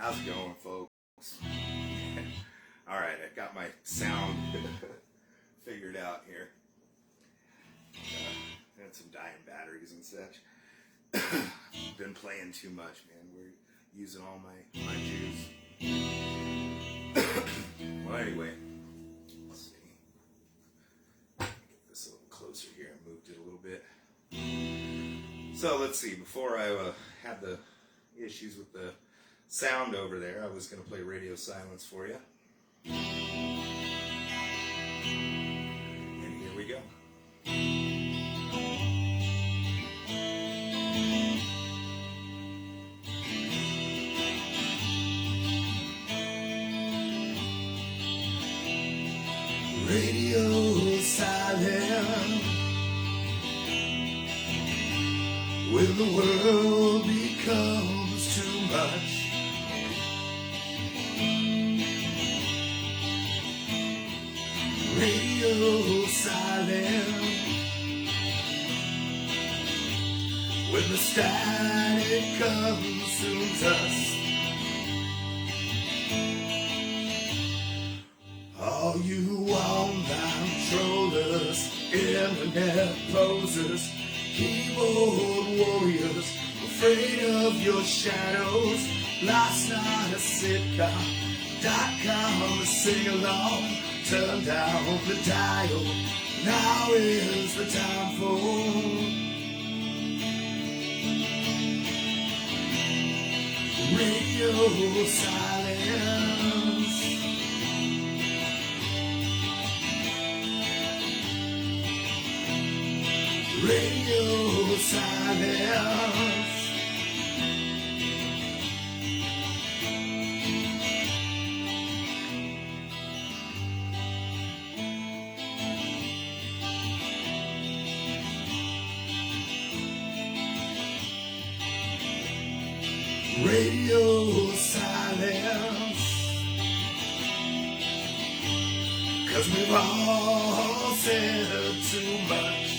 How's it going, folks? Alright, I got my sound figured out here. Had some dying batteries and such. Been playing too much, man. We're using all my juice. Well, anyway, let's see. Get this a little closer here. I moved it a little bit. So let's see. Before I had the issues with the sound over there, I was going to play Radio Silence for you. And here we go. Radio silent, when the world becomes too much. Radio silent, when the static consumes us. All you online trollers, internet posers, keyboard warriors, afraid of your shadows. Last night a sitcom.com to sing along. Turn down the dial, now is the time for radio silence. Radio silence. Radio silence, 'cause we've all said too much.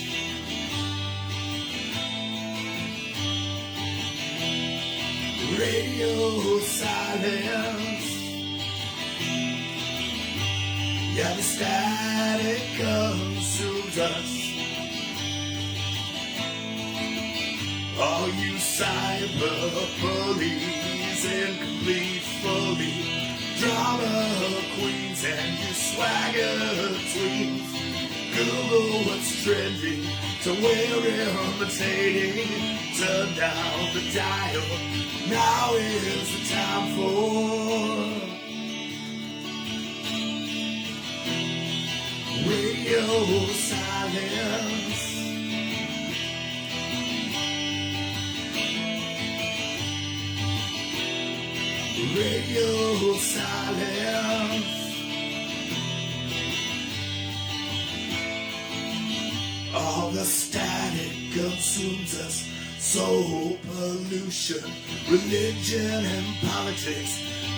Radio silence, yeah, the static consumes us. All you cyber bullies, incomplete fully, drama queens and you swagger tweens. Google what's trending to we're imitating. Turn down the dial, now is the time for radio silence. Radio silence. All the static consumes us. Soul pollution, religion and politics,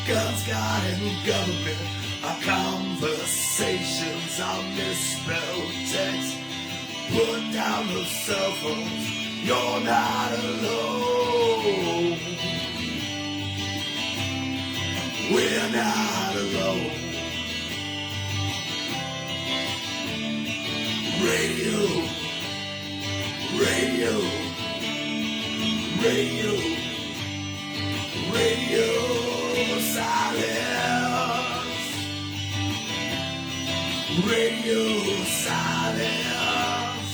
guns, God and government. Our conversations are misspelled text. Put down those cell phones, you're not alone. We're not alone. Radio, radio, radio, radio silence. Radio silence.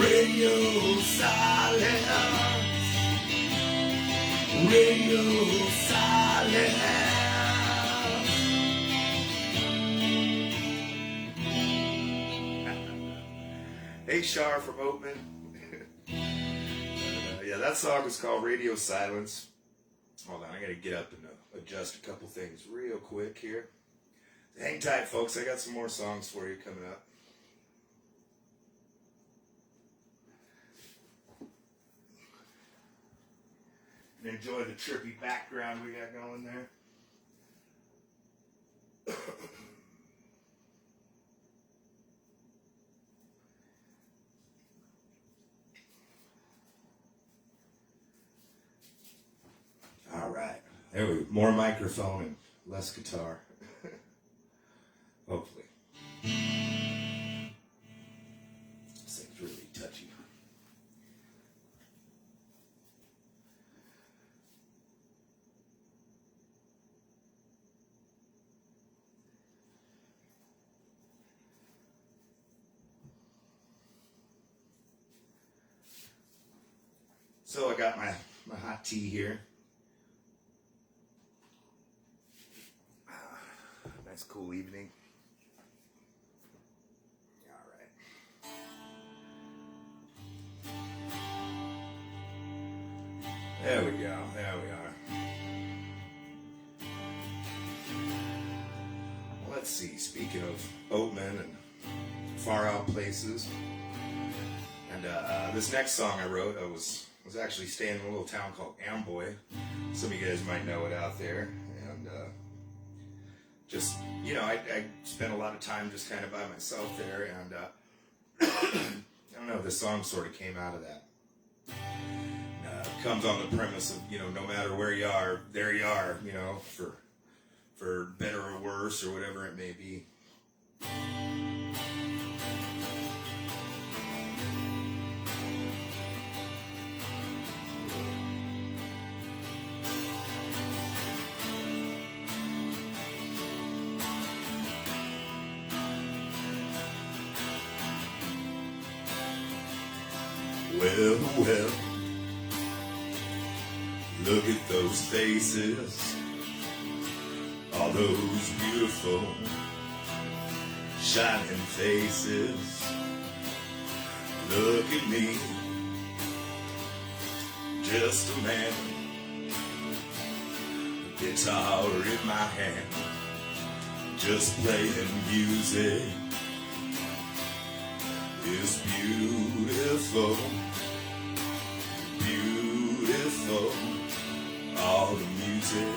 Radio silence. Radio silence. Hey, Shar from Oatman. Yeah, that song is called Radio Silence. Hold on, I gotta get up and adjust a couple things real quick here. Hang tight, folks. I got some more songs for you coming up. And enjoy the trippy background we got going there. All right. There we go. More microphone and less guitar. Hopefully. This thing's really touchy. So I got my hot tea here. Nice cool evening. All right. There we go. There we are. Well, let's see. Speaking of Oatman and far out places, and this next song I wrote, I was actually staying in a little town called Amboy. Some of you guys might know it out there, and just, you know, I spent a lot of time just kind of by myself there, and I don't know, this song sort of came out of that. It comes on the premise of, you know, no matter where you are, there you are, you know, for better or worse or whatever it may be. Well, well, look at those faces, all those beautiful, shining faces. Look at me, just a man, a guitar in my hand, just playing music. It's beautiful, beautiful, all the music,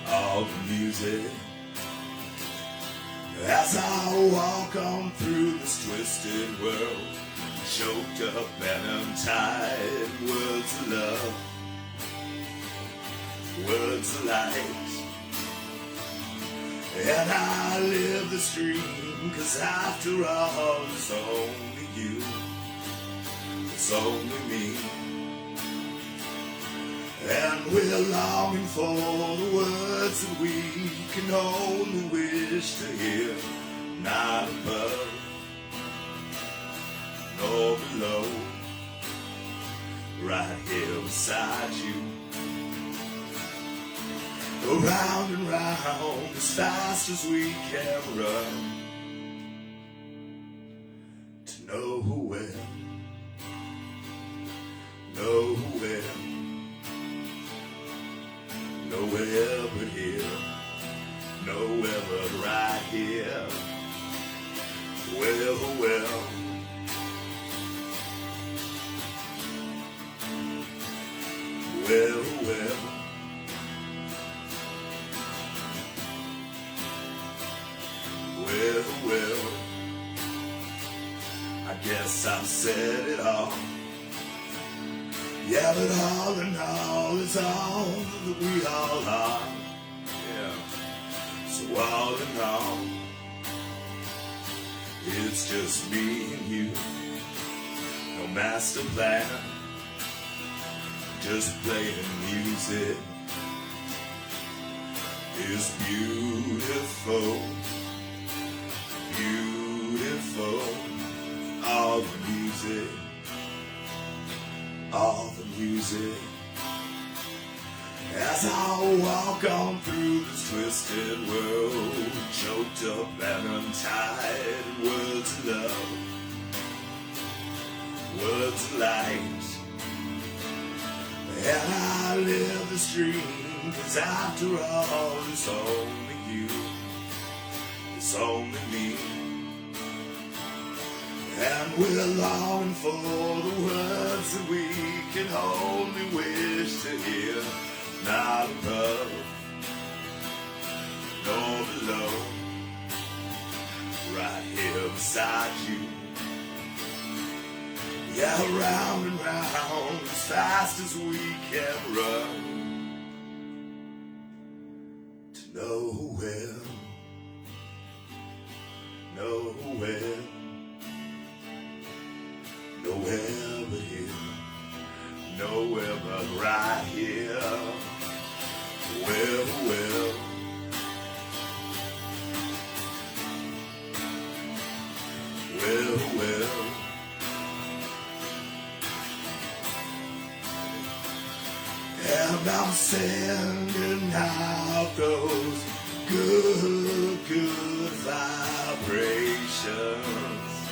all the music. As I walk on through this twisted world, choked up and untied, words of love, words of light. And I live this dream, 'cause after all, it's only you, it's only me. And we're longing for the words that we can only wish to hear, not above, nor below, right here beside you. Around and round as fast as we can run, to nowhere, nowhere, nowhere but here, nowhere but right here. Well, well, well, well. Well, well, I guess I've said it all. Yeah, but all in all, it's all that we all are. Yeah, so all in all, it's just me and you. No master plan, just playing music. It's beautiful, beautiful, all the music, all the music. As I walk on through this twisted world, choked up and untied, words of love, words of light. And I live this dream, 'cause after all, it's only you, it's only me. And we're longing for the words that we can only wish to hear, not above, nor below, right here beside you. Yeah, round and round as fast as we can run, nowhere, nowhere, nowhere but here, nowhere but right here. Well, well, well, well. And I'm sending out those good, good vibrations.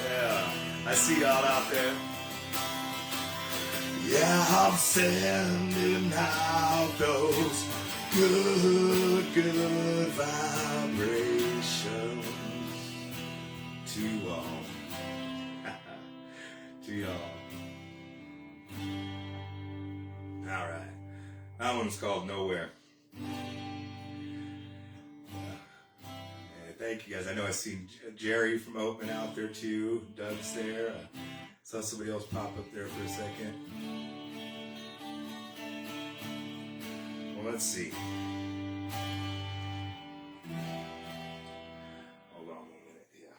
Yeah, I see y'all out there. Yeah, I'm sending out those good, good vibrations to all. To y'all. All right. That one's called Nowhere. Hey, thank you guys. I know I seen Jerry from Open out there too. Doug's there. I saw somebody else pop up there for a second. Well, let's see. Hold on 1 minute. Yeah.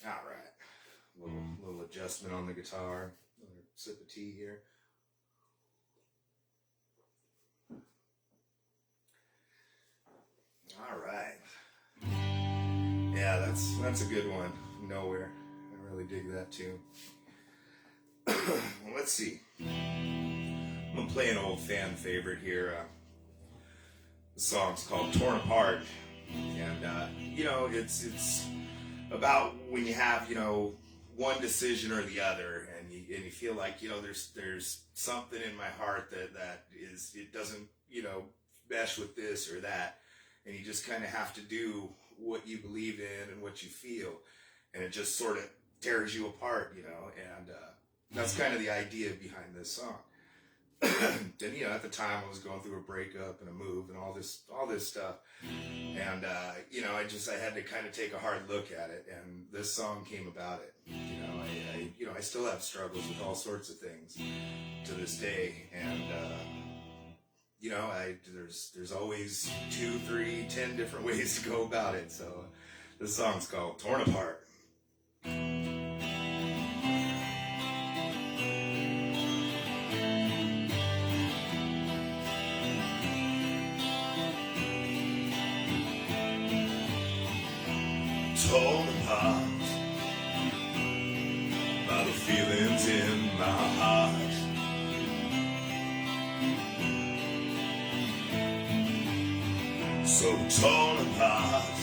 All right, little adjustment on the guitar. Another sip of tea here. All right. Yeah, that's a good one. Nowhere. I really dig that too. Well, let's see. I'm gonna play an old fan favorite here. The song's called "Torn Apart," and it's about when you have one decision or the other, and you feel like there's something in my heart that is, it doesn't mesh with this or that, and you just kind of have to do what you believe in and what you feel, and it just sort of tears you apart, and that's kind of the idea behind this song. And at the time I was going through a breakup and a move and all this stuff, and I had to kind of take a hard look at it, and this song came about it. I still have struggles with all sorts of things to this day, and there's always 2, 3, 10 different ways to go about it. So this song's called "Torn Apart." Torn apart by the feelings in my heart. So torn apart,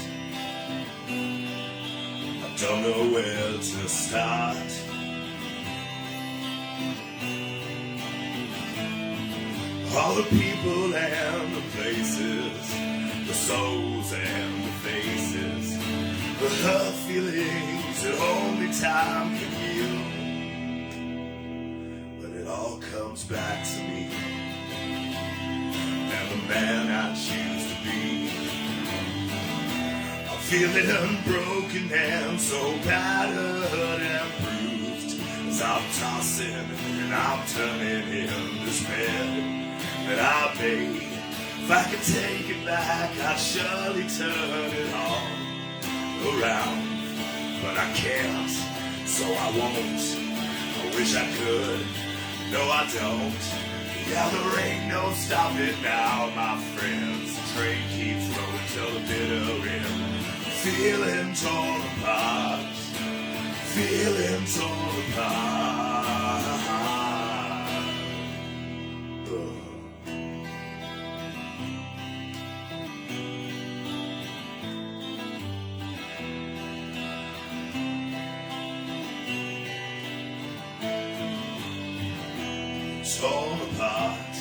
I don't know where to start. All the people and the places, the souls and the faces, the hurt feelings that only time can heal. But it all comes back to me and the man I choose to be. I'm feeling broken and so battered and bruised as I'm tossing and I'm turning in this bed that I made. If I could take it back, I'd surely turn it all around, but I can't, so I won't. I wish I could, no I don't. Yeah, there ain't no stopping now, my friends. The train keeps rolling till the bitter end. Feeling torn apart, feeling torn apart. Torn apart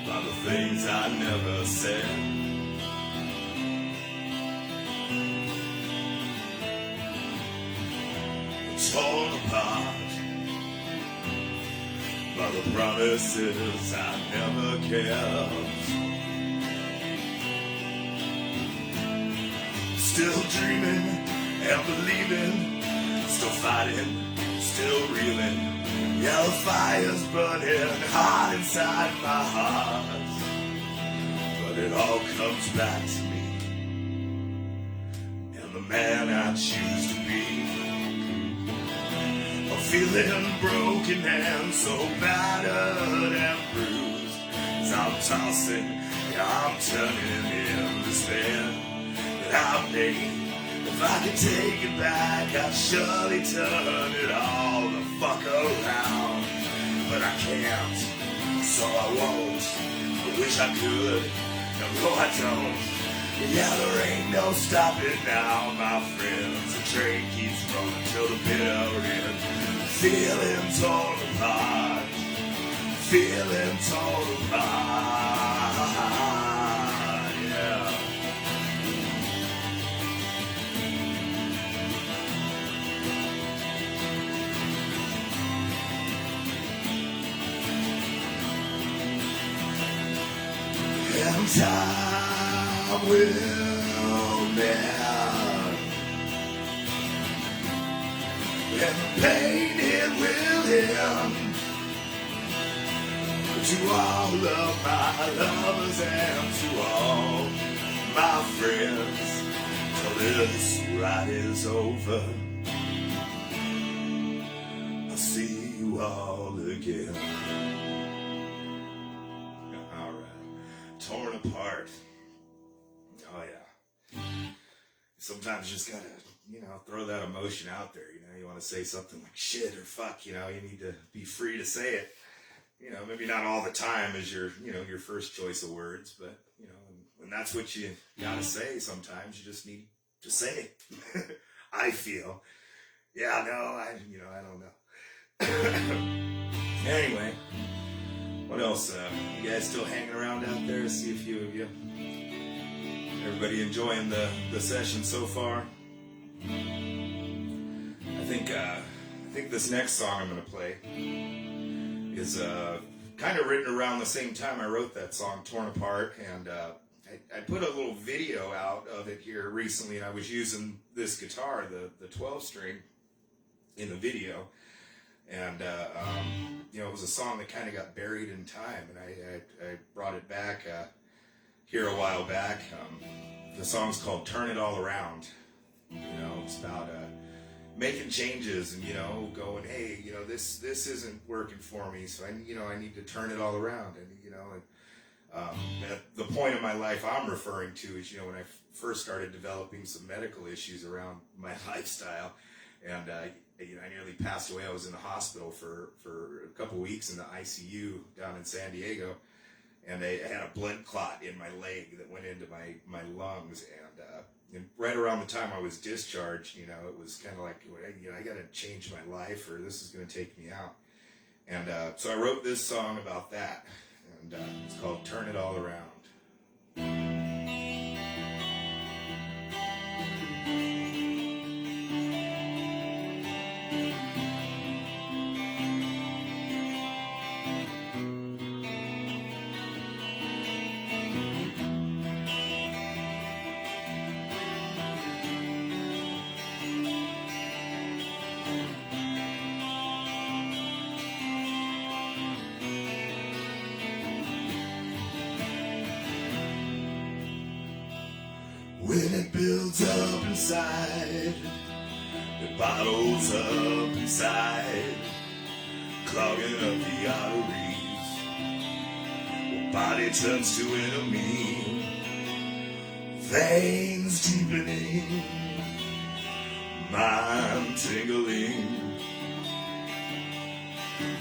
by the things I never said. Torn apart by the promises I never kept. Still dreaming and believing, still fighting, still reeling. Yeah, the fire's burning hot inside my heart, but it all comes back to me and the man I choose to be. I'm feeling broken and so battered and bruised, as I'm tossing, yeah, I'm turning in despair that I made. If I could take it back, I'd surely turn it all the fuck around. But I can't, so I won't. I wish I could, no I don't. Yeah, there ain't no stopping now, my friends. The train keeps rolling till the bitter end. Feeling torn apart, feeling torn apart, yeah. And time will mend, and the pain it will end. To all of my lovers and to all my friends, till this ride is over, I'll see you all again. Torn apart. Oh yeah. Sometimes you just gotta, throw that emotion out there. You want to say something like shit or fuck. You need to be free to say it. Maybe not all the time is your first choice of words, but and that's what you gotta say. Sometimes you just need to say it. I feel. Yeah. No. I don't know. Anyway. What else? You guys still hanging around out there? See a few of you. Everybody enjoying the session so far? I think this next song I'm going to play is kind of written around the same time I wrote that song, Torn Apart, and I put a little video out of it here recently, and I was using this guitar, the 12-string, in the video. And, it was a song that kind of got buried in time, and I brought it back here a while back. The song's called Turn It All Around. It's about making changes and, going, hey, this isn't working for me, so I need to turn it all around. And, at the point in my life I'm referring to is, when I first started developing some medical issues around my lifestyle, and, I nearly passed away. I was in the hospital for a couple weeks in the ICU down in San Diego, and I had a blood clot in my leg that went into my lungs, and right around the time I was discharged, it was kind of like, I got to change my life or this is going to take me out. And so I wrote this song about that, and it's called Turn It All Around. When it builds up inside, it bottles up inside, clogging up the arteries. Well, body turns to enemy, veins deepening, mind tingling.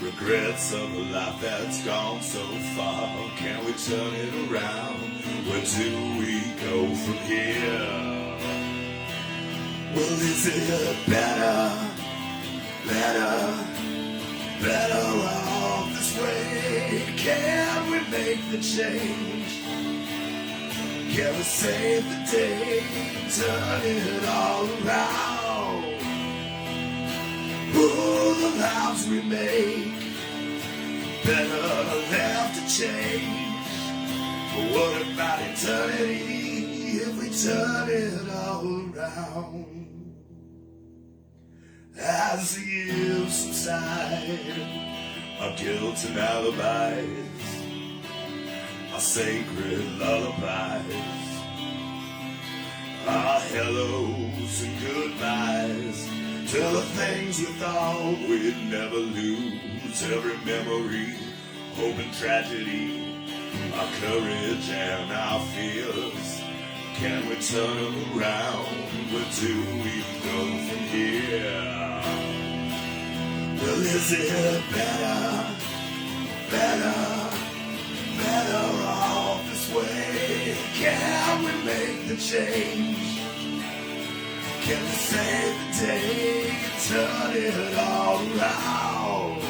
Regrets of a life that's gone so far. Can we turn it around? Where do we go from here? Well, is it better off this way? Can we make the change? Can we save the day? Turn it all around. All the lives we make better left to change. But what about eternity if we turn it all around. As the years subside, our guilt and alibis, our sacred lullabies, our hellos and goodbyes, to the things we thought we'd never lose. Every memory, hope and tragedy, our courage and our fears. Can we turn them around? Where do we go from here? Well, is it better off this way? Can we make the change? Can we save the day and turn it all around?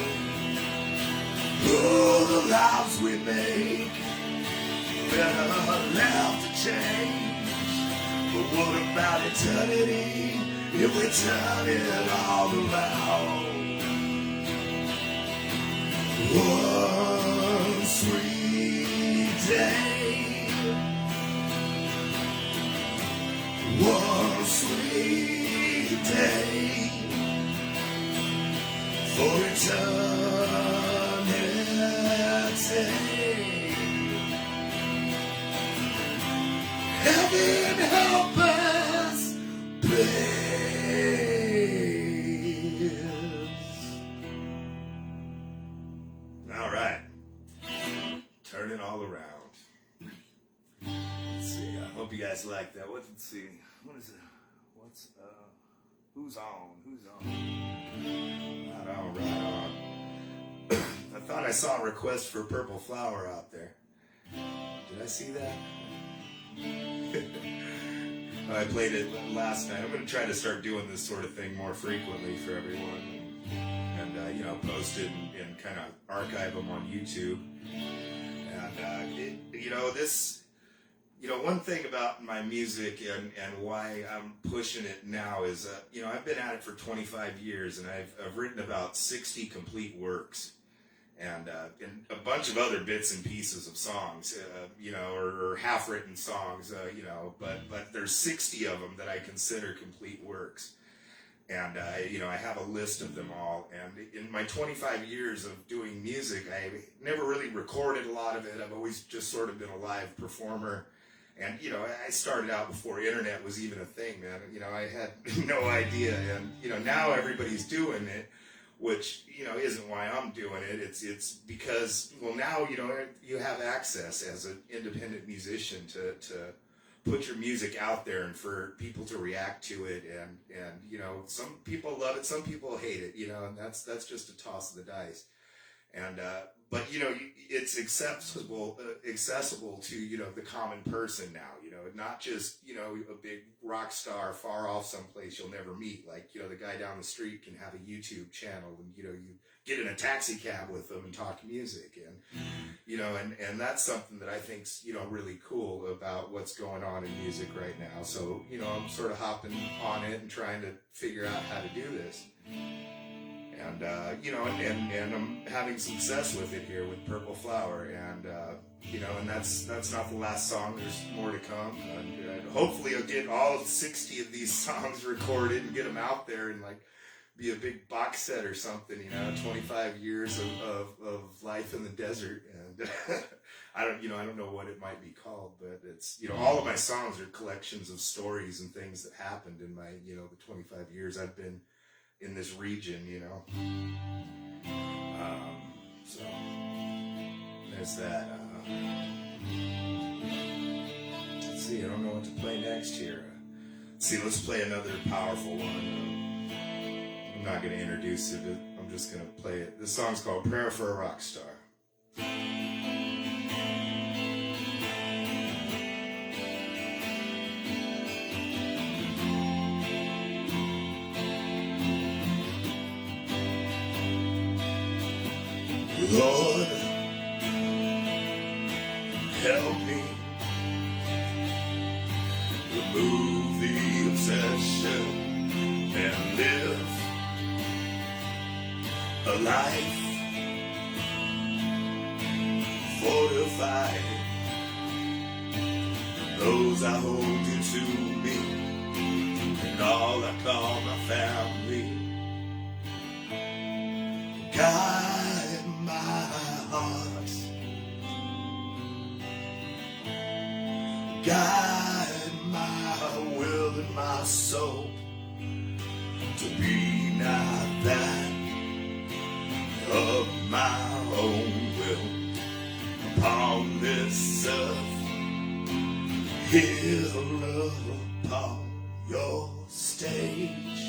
Oh, the lives we make better left to change. But what about eternity if we turn it all around? One sweet day, one sweet day for eternity. Heaven help us, please. All right, turn it all around. Let's see. I hope you guys like that. Let's see. What is it? What's Who's on? Who's on? Right on. Right on. I thought I saw a request for Purple Flower out there. Did I see that? I played it last night. I'm going to try to start doing this sort of thing more frequently for everyone, and post it and kind of archive them on YouTube. And one thing about my music and why I'm pushing it now is I've been at it for 25 years, and I've written about 60 complete works. And a bunch of other bits and pieces of songs, or half-written songs, but there's 60 of them that I consider complete works. And, I have a list of them all. And in my 25 years of doing music, I never really recorded a lot of it. I've always just sort of been a live performer. And, I started out before internet was even a thing, man. I had no idea. And, now everybody's doing it, which, isn't why I'm doing it. It's because, well, now, you have access as an independent musician to put your music out there and for people to react to it. And some people love it, some people hate it, and that's just a toss of the dice. And, but, it's accessible to, the common person now, not just, a big rock star far off someplace you'll never meet. Like, the guy down the street can have a YouTube channel and, you get in a taxi cab with them and talk music. And, and that's something that I think's, really cool about what's going on in music right now. So, I'm sort of hopping on it and trying to figure out how to do this. And, and I'm having success with it here with Purple Flower. And, and that's not the last song. There's more to come. And hopefully I'll get all 60 of these songs recorded and get them out there and, be a big box set or something, 25 years of life in the desert. And I don't know what it might be called, but it's, all of my songs are collections of stories and things that happened in my, the 25 years I've been in this region, so there's that. Let's see, I don't know what to play next here. Let's play another powerful one. I'm not going to introduce it, I'm just going to play it. This song's called Prayer for a Rock Star. Lord, help me remove the obsession and live a life fortified. those I hold dear to me, and all I call my family. Guide my heart, guide my will and my soul, to be not that of my own will upon this earth, here upon your stage.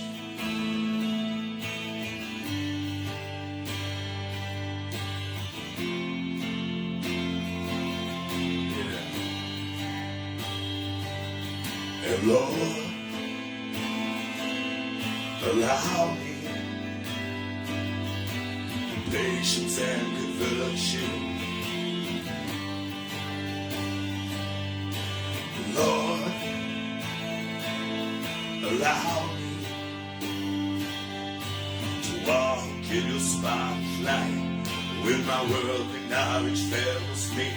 Yeah. And Lord, allow me patience and conversion. Lord, allow me to walk in your spotlight when my worldly knowledge fails me.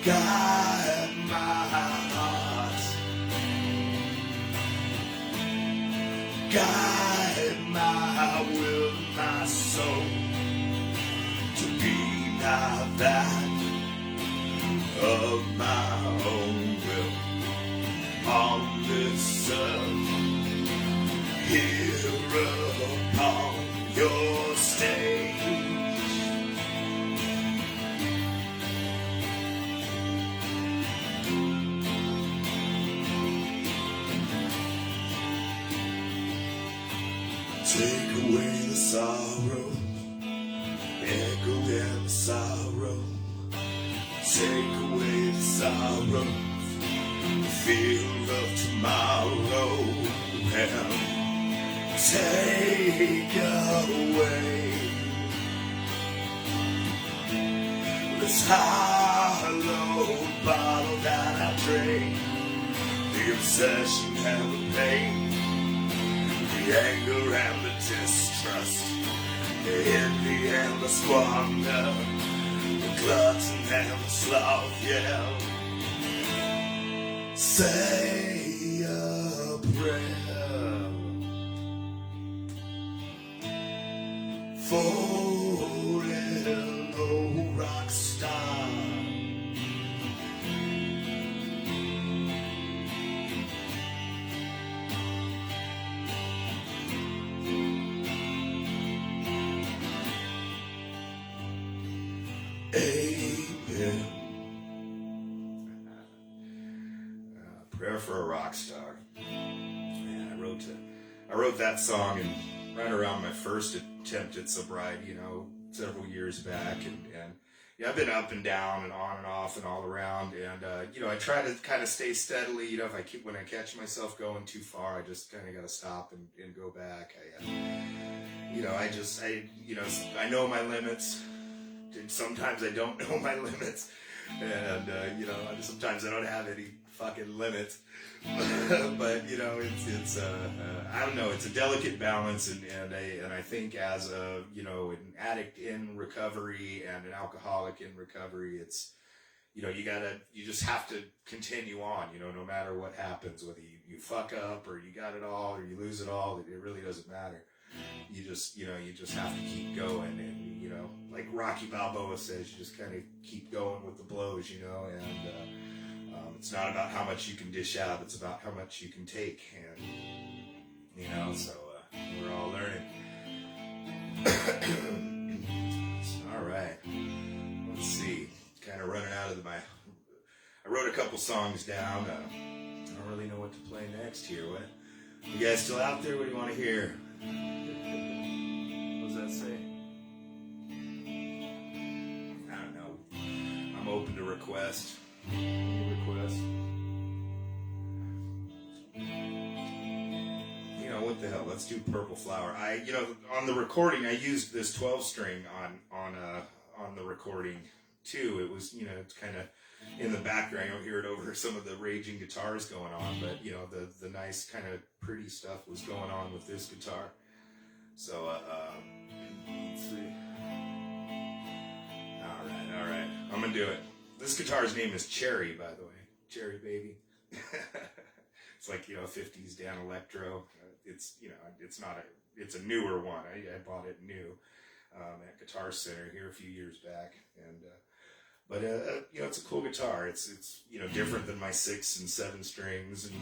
Guide my heart, guide my will and my soul, to be not that of my own will on this earth, here upon your stage. Take away the sorrow, echo and the sorrow. Take away the sorrow, the fear of tomorrow, and take away this hollow bottle that I drink, the obsession and the pain, the anger and the distrust, the envy and the squander, the glutton and the sloth, yeah. Say a prayer for an old rock star. Amen. Prayer for a rock star. Man, I wrote that song and right around my first attempt at sobriety, several years back, and yeah, I've been up and down and on and off and all around, and I try to kind of stay steadily. When I catch myself going too far, I just kind of got to stop and go back. I know my limits. Sometimes I don't know my limits, and sometimes I don't have any fucking limits. But it's I don't know. It's a delicate balance, and I think as an addict in recovery and an alcoholic in recovery, it's you just have to continue on. No matter what happens, whether you fuck up or you got it all or you lose it all, it really doesn't matter. You just have to keep going, and like Rocky Balboa says, you just kind of keep going with the blows, and it's not about how much you can dish out, it's about how much you can take, and so we're all learning. All right, let's see, kind of running out of I wrote a couple songs down. I don't really know what to play next here. What, you guys still out there? What do you want to hear? What does that say? I don't know. I'm open to request. Any request? What the hell? Let's do Purple Flower. On the recording, I used this 12-string on the recording too. It was, it's kind of in the background. You'll hear it over some of the raging guitars going on, but the nice kind of pretty stuff was going on with this guitar. So let's see. All right, I'm gonna do it. This guitar's name is Cherry, by the way. Cherry Baby. It's like, 50s Dan electro. It's, it's a newer one. I bought it new at Guitar Center here a few years back. And, but it's a cool guitar. It's different than my 6 and 7 strings. And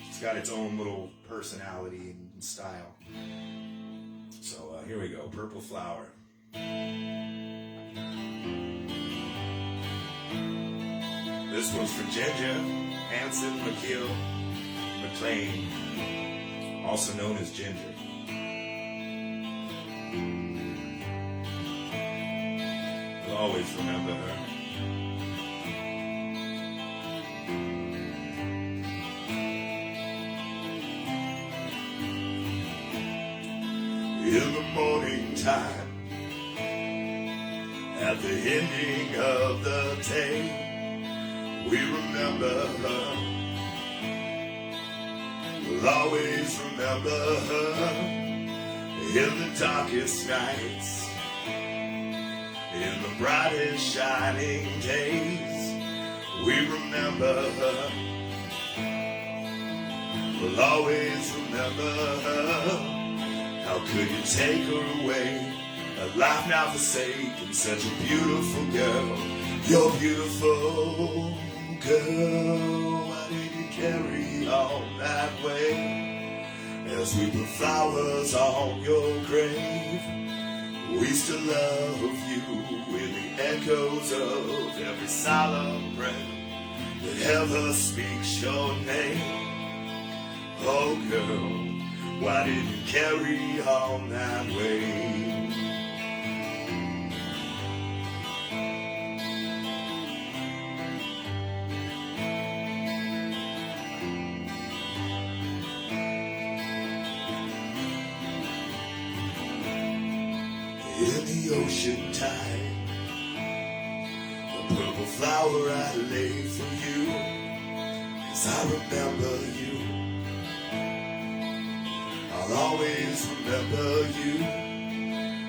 it's got its own little personality and style. So here we go, Purple Flower. This one's for Ginger Hanson McKeel McLean, also known as Ginger. I'll always remember her. In the morning time, at the ending of the day, we remember her. We'll always remember her. In the darkest nights, in the brightest shining days, we remember her. We'll always remember her. How could you take her away? A life now forsaken, such a beautiful girl. You're beautiful, girl. Why did you carry on that way? As we put flowers on your grave, we still love you in the echoes of every silent breath that ever speaks your name. Oh, girl. Why did you carry on that way? In the ocean tide, a purple flower I laid for you, 'cause I remember you. I'll always remember you,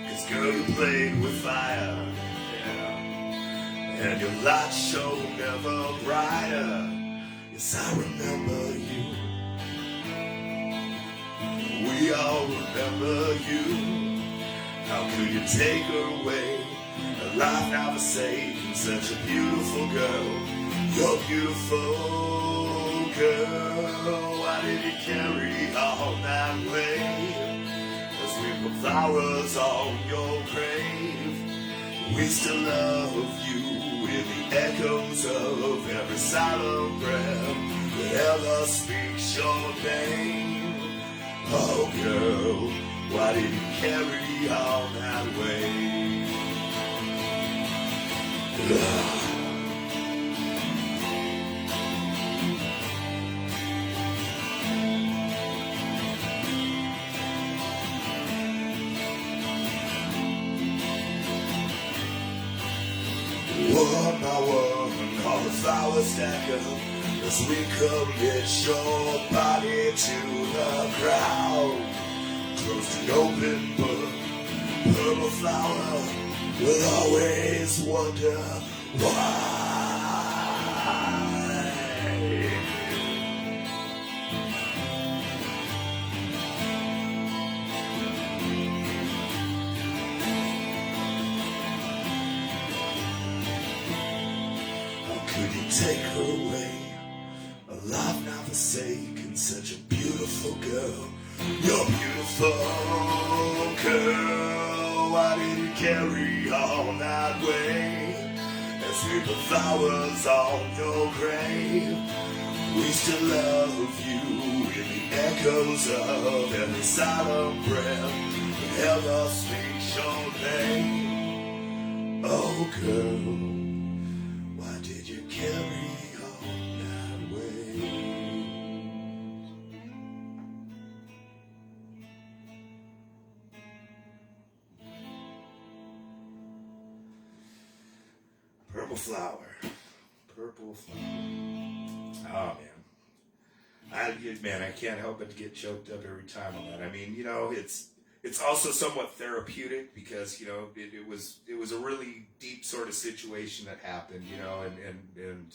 'cause girl, you played with fire, yeah. And your light shone never brighter. Yes, I remember you. We all remember you. How could you take her away? A life now forsaken, such a beautiful girl. You're beautiful, girl. Why did you carry on that way? As we put flowers on your grave, we still love you in the echoes of every silent breath that ever speaks your name. Oh, girl, why did you carry on that way? One by one, all the flowers stack up as we commit your body to the ground. Close to the open book, purple flower will always wonder why. How could you take her away? Alive now forsaken, such a beautiful girl. You're beautiful, girl. Why did you carry on that way? As we put flowers on your grave, we still love you in the echoes of every silent breath that ever speaks your name. Oh, girl, why did you carry on that way? Purple flower. Purple flower. Oh, man. I can't help but get choked up every time on that. I mean, it's also somewhat therapeutic because, it was a really deep sort of situation that happened, and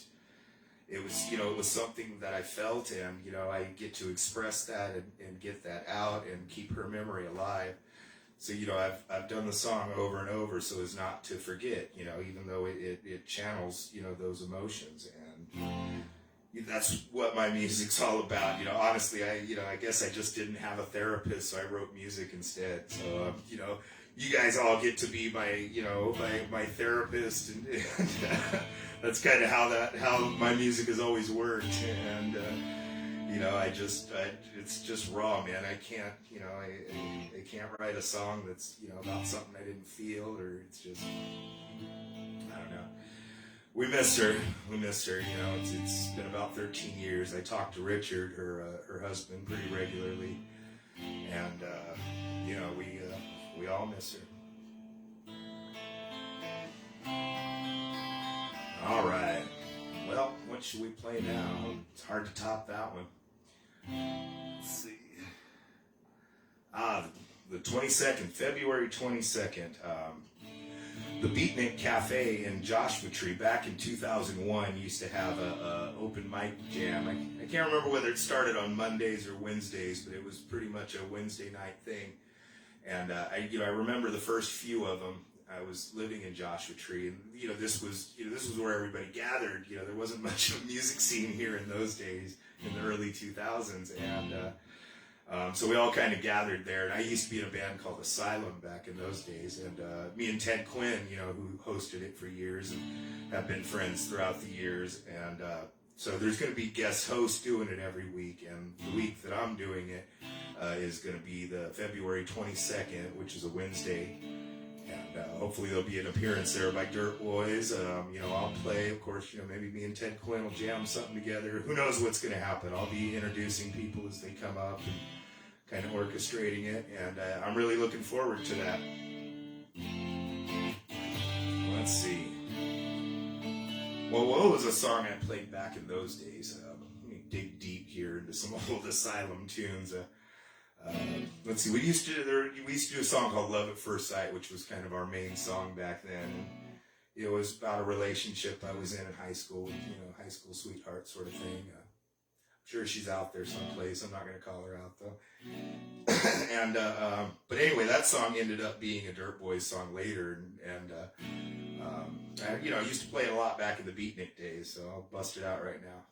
it was something that I felt, and, I get to express that and get that out and keep her memory alive. So, I've done the song over and over so as not to forget, even though it channels, those emotions. And that's what my music's all about. Honestly, I guess I just didn't have a therapist, so I wrote music instead. So, you guys all get to be my therapist, and that's kind of how my music has always worked. And, it's just raw, man. I can't, I can't write a song that's, about something I didn't feel, or it's just, I don't know. We missed her. It's been about 13 years. I talked to Richard, her husband, pretty regularly, and we all miss her. All right. Well, what should we play now? It's hard to top that one. Let's see. The 22nd, February 22nd. The Beatnik Cafe in Joshua Tree back in 2001 used to have a open mic jam. I can't remember whether it started on Mondays or Wednesdays, but it was pretty much a Wednesday night thing. And I remember the first few of them. I was living in Joshua Tree, and this was where everybody gathered. There wasn't much of a music scene here in those days, in the early 2000s, and so we all kind of gathered there. And I used to be in a band called Asylum back in those days, and me and Ted Quinn, who hosted it for years and have been friends throughout the years. And so there's going to be guest hosts doing it every week, and the week that I'm doing it is going to be the February 22nd, which is a Wednesday. And hopefully there'll be an appearance there by Dirt Boys. I'll play, of course, maybe me and Ted Quinn will jam something together. Who knows what's going to happen? I'll be introducing people as they come up and kind of orchestrating it. And I'm really looking forward to that. Let's see. Well, what was a song I played back in those days? Let me dig deep here into some old Asylum tunes. Let's see. We used to do a song called "Love at First Sight," which was kind of our main song back then. And it was about a relationship I was in high school, high school sweetheart sort of thing. I'm sure she's out there someplace. I'm not going to call her out though. And but anyway, that song ended up being a Dirt Boys song later, and I used to play it a lot back in the Beatnik days, so I'll bust it out right now.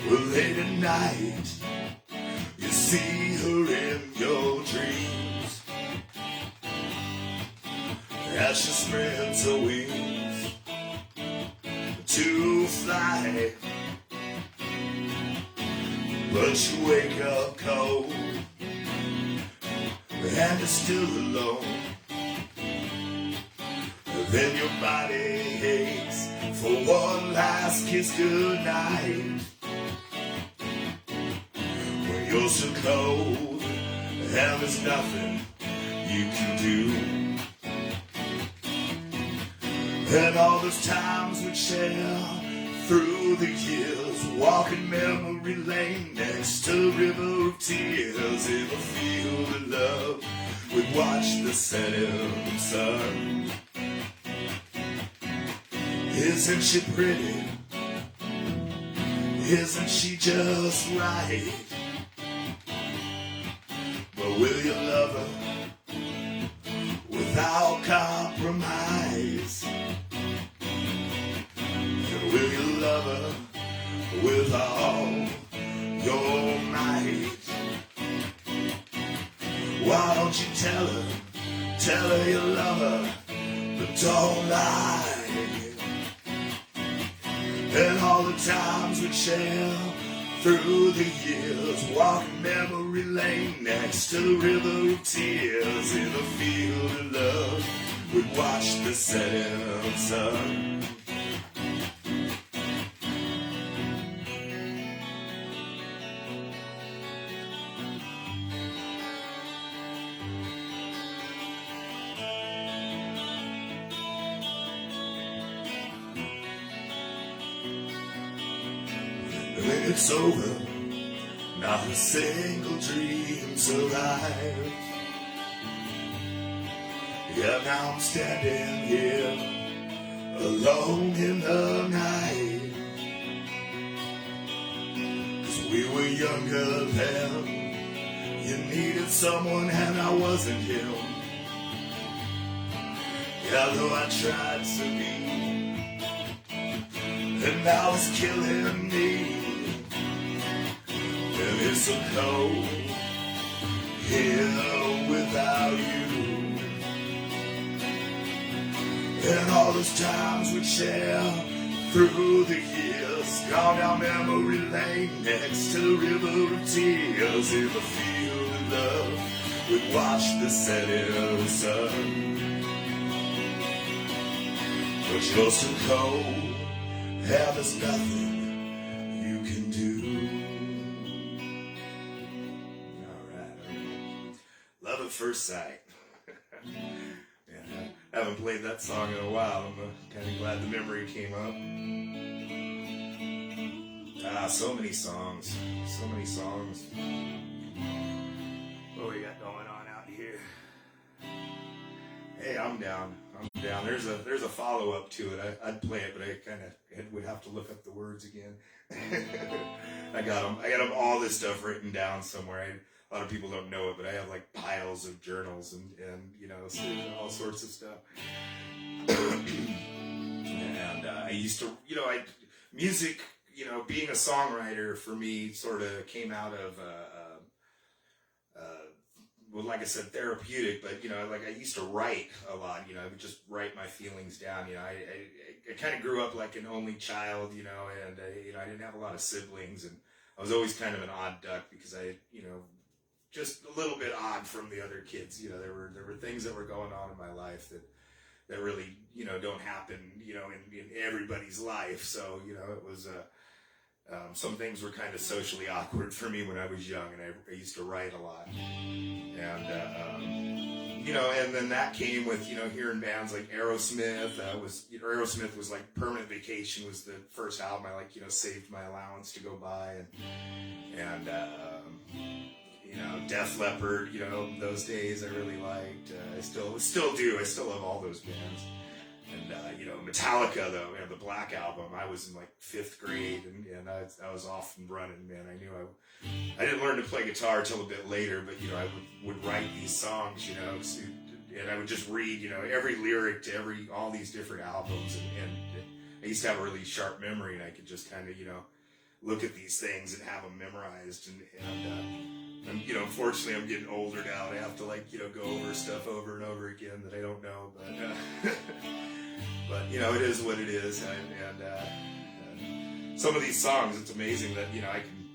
Well, late at night, you see her in your dreams as she spreads her wings to fly. But you wake up cold and you're still alone. Then your body aches for one last kiss goodnight. You're so cold, and there's nothing you can do. And all those times we share through the years, walking memory lane next to a river of tears. In a field of love, we'd watch the setting sun. Isn't she pretty? Isn't she just right? Will you love her without compromise? And will you love her with all your might? Why don't you tell her you love her, but don't lie? And all the times we'd share through the years, walking memory lane next to the river of tears. In a field of love, we'd watch the setting sun. When it's over, not a single dream survives. Yeah, now I'm standing here, alone in the night. 'Cause we were younger then, you needed someone and I wasn't him. Yeah, though I tried to be, and now it's killing me. And it's so cold here without you. And all those times we'd share through the years, gone down memory lane next to the river of tears. In the field of love, we'd watch the setting of the sun. But you're so cold, yeah, there's nothing you can do. Love at First Sight. Yeah, I haven't played that song in a while. I'm kind of glad the memory came up. So many songs. So many songs. What we got going on out here? Hey, I'm down. There's a follow-up to it. I'd play it, but I kind of would have to look up the words again. I got them all this stuff written down somewhere. A lot of people don't know it, but I have like piles of journals and you know, all sorts of stuff. And I used to, you know, music, you know, being a songwriter for me sort of came out of, well, like I said, therapeutic, but, you know, like I used to write a lot, you know, I would just write my feelings down, you know, I kind of grew up like an only child, you know, and, you know, I didn't have a lot of siblings, and I was always kind of an odd duck because I, you know, just a little bit odd from the other kids. You know, there were things that were going on in my life that really, you know, don't happen, you know, in everybody's life. So, you know, it was, some things were kind of socially awkward for me when I was young, and I used to write a lot. And, you know, and then that came with, you know, hearing bands like Aerosmith. Aerosmith was like Permanent Vacation was the first album I like, you know, saved my allowance to go buy. And you know, Def Leppard, you know, those days I really liked. I still do. I still love all those bands. And, you know, Metallica, though, man, the Black Album, I was in like 5th grade, and I was off and running, man. I knew I didn't learn to play guitar till a bit later, but, you know, I would write these songs, you know, and I would just read, you know, every lyric to all these different albums, and I used to have a really sharp memory, and I could just kind of, you know, look at these things and have them memorized, and you know, unfortunately, I'm getting older now. I have to, like, you know, go over stuff over and over again that I don't know. But you know, it is what it is. And some of these songs, it's amazing that, you know, I can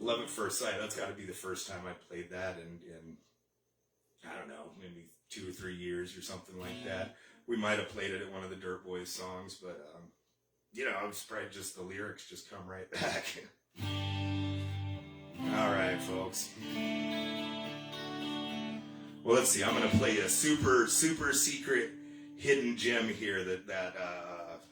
Love at First Sight. That's got to be the first time I played that in I don't know, maybe 2 or 3 years or something like that. We might have played it at one of the Dirt Boys songs, but you know, I'm surprised just the lyrics just come right back. All right, folks. Well, let's see. I'm going to play a super secret hidden gem here that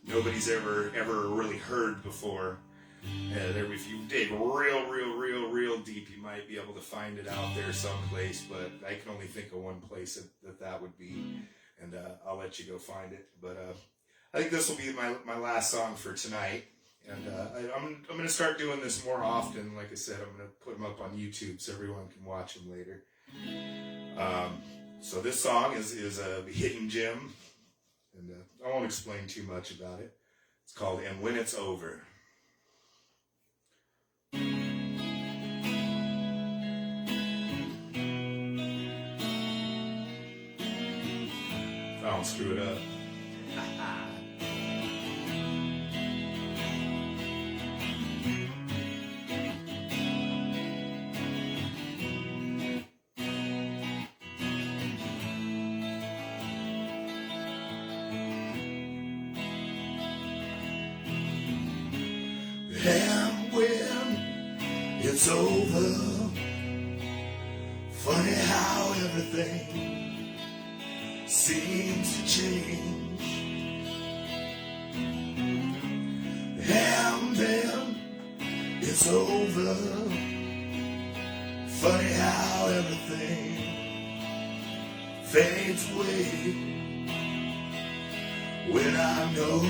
nobody's ever really heard before. If you dig real deep, you might be able to find it out there someplace. But I can only think of one place that would be, and I'll let you go find it. But I think this will be my last song for tonight. And I'm going to start doing this more often. Like I said, I'm going to put them up on YouTube so everyone can watch them later. So this song is a hidden gem, and I won't explain too much about it. It's called "And When It's Over." I don't screw it up. it's over. Funny how everything seems to change. And then it's over. Funny how everything fades away when I know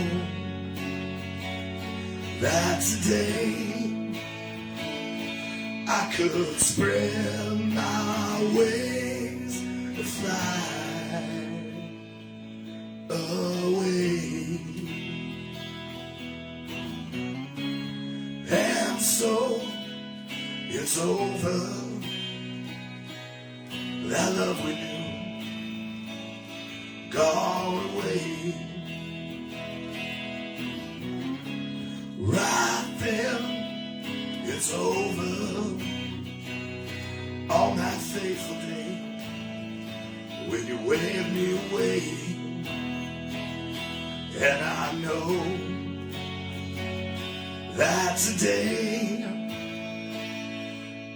that today I could spread my wings to fly away. And so it's over. That love we knew gone away. Right then, it's over. On that fateful day when you waved me away, and I know that today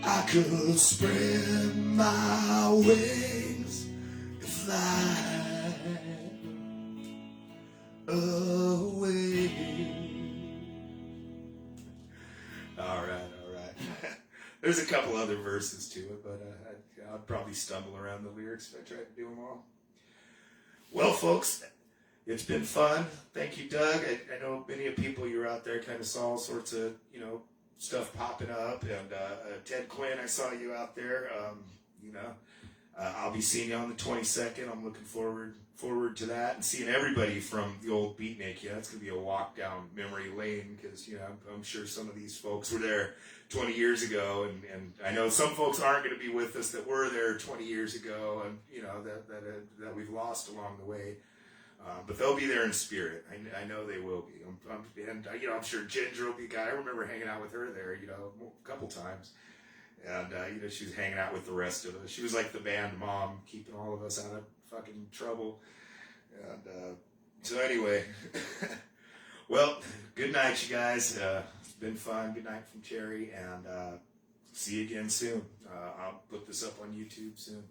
I could spread my wings and fly away. All right. There's a couple other verses to it, but I'd probably stumble around the lyrics if I tried to do them all. Well, folks, it's been fun. Thank you, Doug. I know many of people you're out there kind of saw all sorts of, stuff popping up. And Ted Quinn, I saw you out there. I'll be seeing you on the 22nd. I'm looking forward to that and seeing everybody from the old Beatnik. It's going to be a walk down memory lane because, I'm sure some of these folks were there 20 years ago. And I know some folks aren't going to be with us that were there 20 years ago and, that we've lost along the way. But they'll be there in spirit. I know they will be. I'm sure Ginger will be a guy. I remember hanging out with her there, a couple times. And, she was hanging out with the rest of us. She was like the band mom, keeping all of us out of fucking trouble. And so anyway, well, good night, you guys. It's been fun. Good night from Cherry. And see you again soon. I'll put this up on YouTube soon.